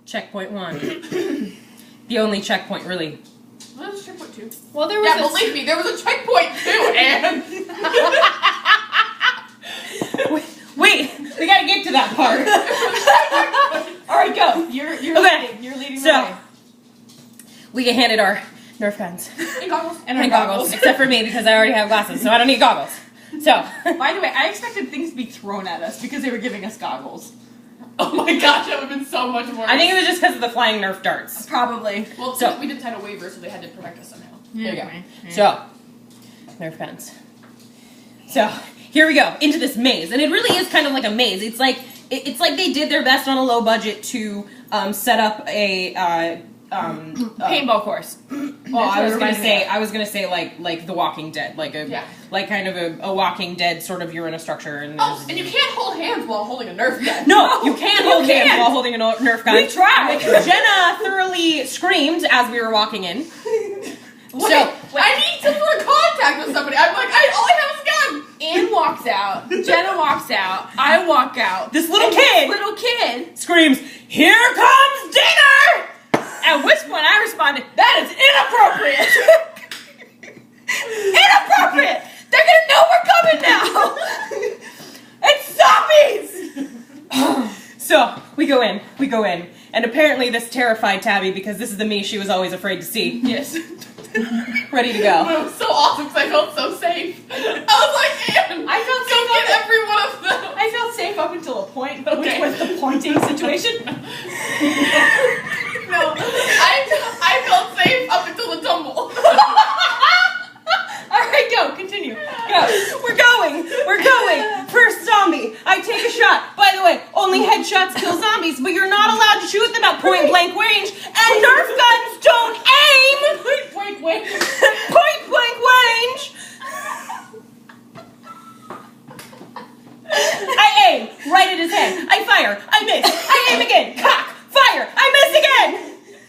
checkpoint 1. The only checkpoint, really. What was checkpoint 2? Well, there was believe me, there was a checkpoint 2, Anne. Wait, we gotta get to that part. All right, go. You're leading. You're leading the way. We get handed our Nerf guns. And goggles. And goggles. Except for me, because I already have glasses, so I don't need goggles. So. By the way, I expected things to be thrown at us because they were giving us goggles. Oh my gosh, that would have been so much worse. I think it was just because of the flying Nerf darts. Probably. Well, so we did sign a waiver, so they had to protect us somehow. There you go. Yeah. So, Nerf guns. So, here we go, into this maze. And it really is kind of like a maze. It's like they did their best on a low budget to set up a paintball course. Well, I was gonna say like The Walking Dead, like kind of a Walking Dead sort of. You're in a structure and and you can't hold hands while holding a Nerf gun. No, you can't hold hands while holding a Nerf gun. We tried. Jenna thoroughly screamed as we were walking in. I need some sort of contact with somebody. I'm like, all I have is a gun. Anne walks out. Jenna walks out. I walk out. This little kid screams, "Here comes dinner!" At which point I responded, "That is inappropriate." Inappropriate! They're gonna know we're coming now! It's zombies! So, we go in, and apparently this terrified Tabby because this is the me she was always afraid to see. Yes. Ready to go. It was so awesome because I felt so safe. I was like, Anne, I felt go safe get every one of them. I felt safe up until a point, Okay. which was the pointing situation. No, I felt safe up until the tumble. Alright, go, continue. Go. We're going. First zombie. I take a shot. By the way, only headshots kill zombies, but you're not allowed to shoot them at point blank range, and Nerf guns don't aim. Point blank. Point blank range. I aim right at his head. I fire. I miss. I aim again. Cock. Fire. I miss again.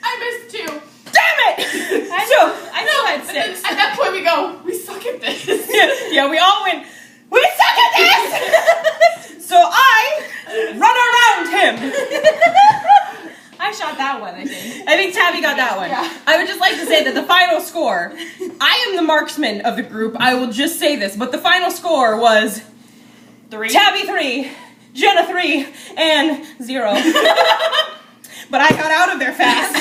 I missed 2. Damn it! I still had 6. At that point we go, we suck at this. Yeah, we all went, we suck at this! So I run around him. I shot that one, I think. I think Tabby got that one. Yeah. I would just like to say that the final score, I am the marksman of the group, I will just say this, but the final score was 3. Tabby 3, Jenna 3, and 0. But I got out of there fast.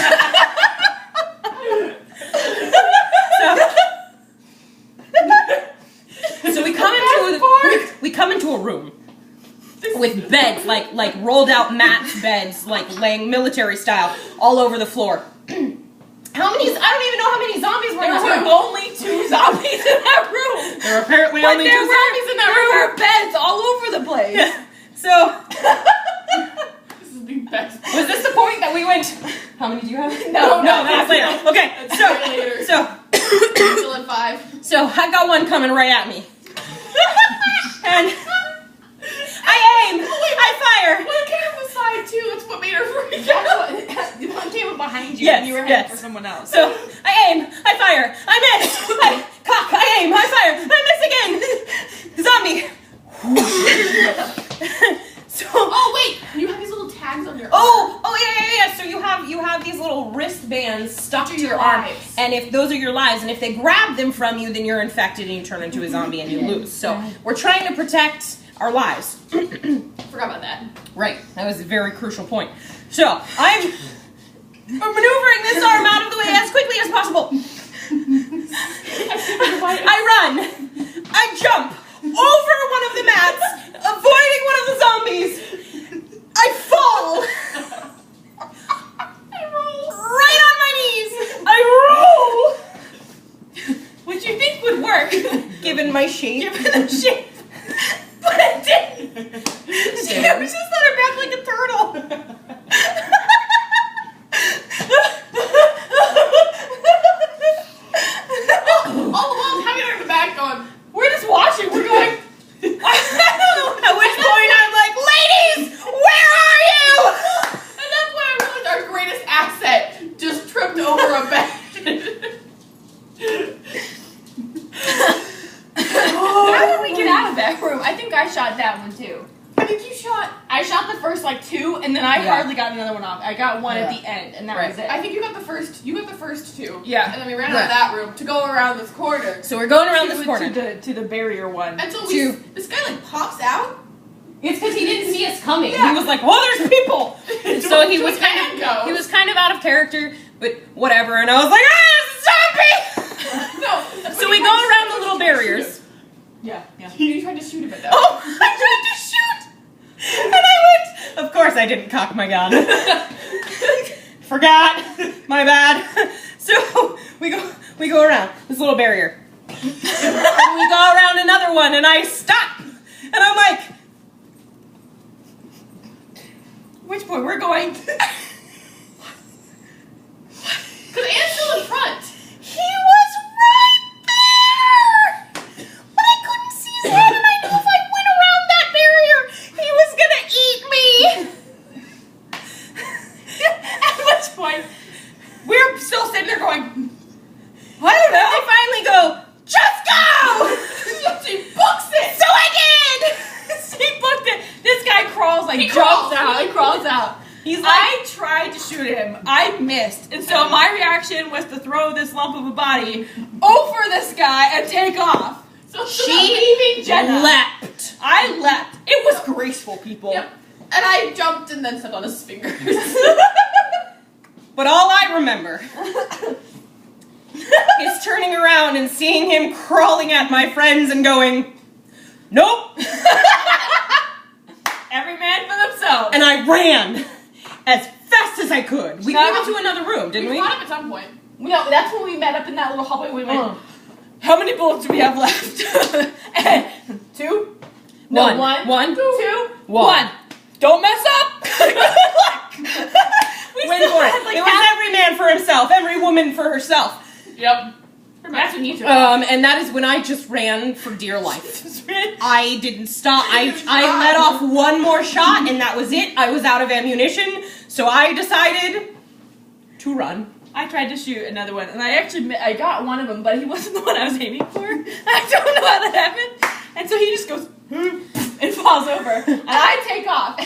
So we come into a room with beds, like rolled out mats beds, like laying military style all over the floor. How many? I don't even know how many zombies were in There the were room. only 2 zombies in that room. There were apparently But only there 2 were, zombies in that room. There were beds all over the place. So This is the best. was this the point that we went? How many do you have? No, that's later. Okay, later. Still at 5. So I got one coming right at me, and I aim. I fire. One came from the side too. That's what made her freak out. The one came up behind you Yes, and you were yes. heading for someone else. So I aim. I fire. I miss. I cock. I aim. I fire. I miss again. Zombie. So. Oh wait, you have these little tags on your arm. Oh yeah. So you have these little wristbands stuck to your arm, lives. and if those are your lives, and if they grab them from you, then you're infected and you turn into a zombie and you lose. So we're trying to protect our lives. Forgot about that. Right, that was a very crucial point. So I'm maneuvering this arm out of the way as quickly as possible. I run. I jump over one of the mats, avoiding one of the zombies. I fall. I roll right on my knees. I roll, which you think would work, given my shape. But it didn't. She was just on her back like a turtle. All the while, having her in the back going, we're just watching, we're going, At which point I'm like, ladies, where are you? and that's when I realized our greatest asset just tripped over a bed. How did we get out of that room? I think I shot that one too. I think you shot. I shot the first like 2 and then I I hardly got another one off. I got one at the end, and that was it. I think you got the first two. Yeah. And then we ran out of that room to go around this corner. So we're going around this corner. To the barrier one. And so this guy like pops out. It's because he didn't see us coming. Yeah. He was like, "Oh, there's people." So he was kind of out of character, but whatever. And I was like, "Ah, No. So we go around the little barriers. Yeah. You tried to shoot him at that. Oh, I tried to shoot, and I went. Of course, I didn't cock my gun. Forgot. My bad. So we go around this little barrier. And we go around another one, and I stop, and I'm like. Which point? We're going. Because Anne's still in front. He was right there! But I couldn't see his head, and I knew if I went around that barrier, he was gonna eat me! At which point, we're still sitting there going, I don't know. They finally go, just go! She books it! So I did! He booked it. This guy crawls like He crawls out. He's like, I tried to shoot him. I missed. And so my reaction was to throw this lump of a body over this guy and take off. So She leaving Jenna. leapt. I leapt. It was graceful, people. Yep. And I jumped and then stepped on his fingers. But all I remember is turning around and seeing him crawling at my friends and going, nope. Every man for themselves. And I ran as fast as I could. We came into another room, didn't we? We fought him at some point. No, that's when we met up in that little hallway. We went, how many bullets do we have left? And 2? No, One. 1, 2, 1. 1. Don't mess up. Win for it. It was every man for himself, every woman for herself. Yep. That's when you took And that is when I just ran for dear life. I didn't stop. I let off one more shot, and that was it. I was out of ammunition, so I decided to run. I tried to shoot another one, and I got one of them, but he wasn't the one I was aiming for. I don't know how that happened. And so he just goes, and falls over. And I take off.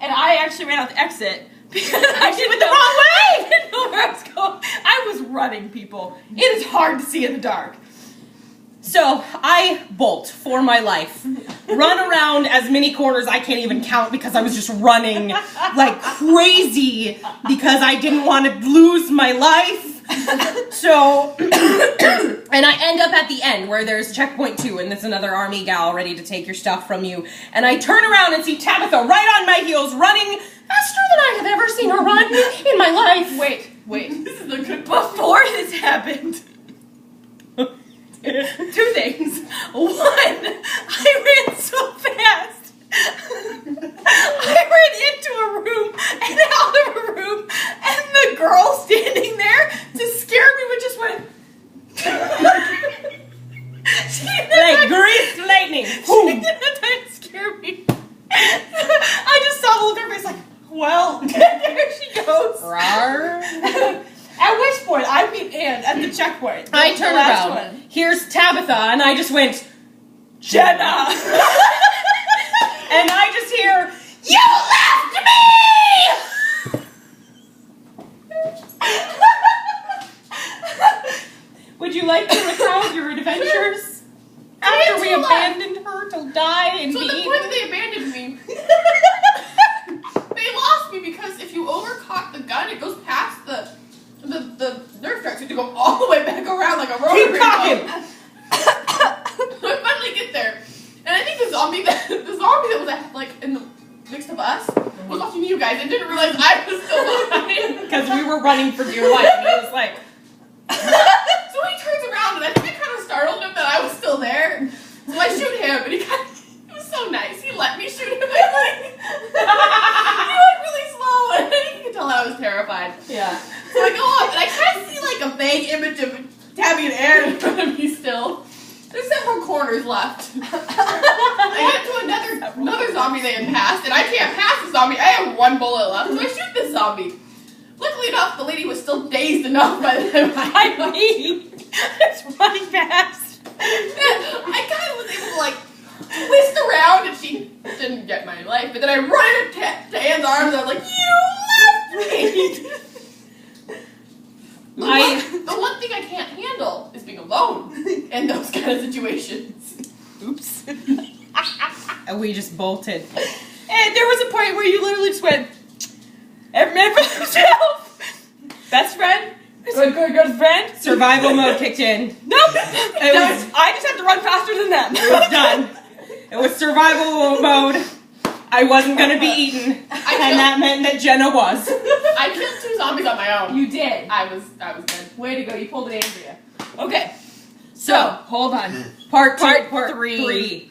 And I actually ran out the exit. Because I went the wrong way! I didn't know where I was going. I was running, people. It is hard to see in the dark. So I bolt for my life, run around as many corners I can't even count because I was just running like crazy because I didn't want to lose my life. So, and I end up at the end where there's checkpoint 2 and there's another army gal ready to take your stuff from you. And I turn around and see Tabitha right on my heels running faster than I have ever seen her run in my life. Wait. This is a good before this happened. 2 things. 1, I ran so fast. I ran into a room and out of a room, and the girl standing there to scare me would just went. Like greased lightning. She didn't have time to scare me. I just saw the look on her face like, well, there she goes. Rawr. At which point, I meet Anne at the checkpoint. I turn around. One. Here's Tabitha, and I just went, Jenna! and I just hear, you left me! Would you like to recount your adventures? After we abandoned her to die and So be the eaten? point that they abandoned me, they lost me because if you overcock the gun, it goes past the nerf tracks. You have to go all the way back around like a rotary. Keep cocking! I finally get there, and I think the zombie that was like in the next to us was watching you guys and didn't realize I was still behind. Because we were running for dear life, and he was like, So he turns around, and I think it kind of startled him that I was still there. So I shoot him, and he was so nice. He let me shoot him. He went really slow, and you could tell I was terrified. yeah. So I go up, and I kind of see like a vague image of Tabby and Anne in front of me still. There's several corners left. I get to another zombie they had passed, and I can't pass the zombie. I have 1 bullet left, so I shoot this zombie. Luckily enough, the lady was still dazed enough by the time I It's running fast. I kind of was able to like twist around and she didn't get my life. But then I run into Anne's arms and I'm like, you left me! The one thing I can't handle is being alone in those kind of situations. Oops. And we just bolted. And there was a point where you literally just went, every man for himself. Best friend. Good friend. Survival mode kicked in. Nope. I just had to run faster than them. It was done. It was survival mode. I wasn't gonna be eaten, and that meant that Jenna was. I killed 2 zombies on my own. You did. I was good. Way to go. You pulled it, Andrea. Okay. So hold on. Part 3.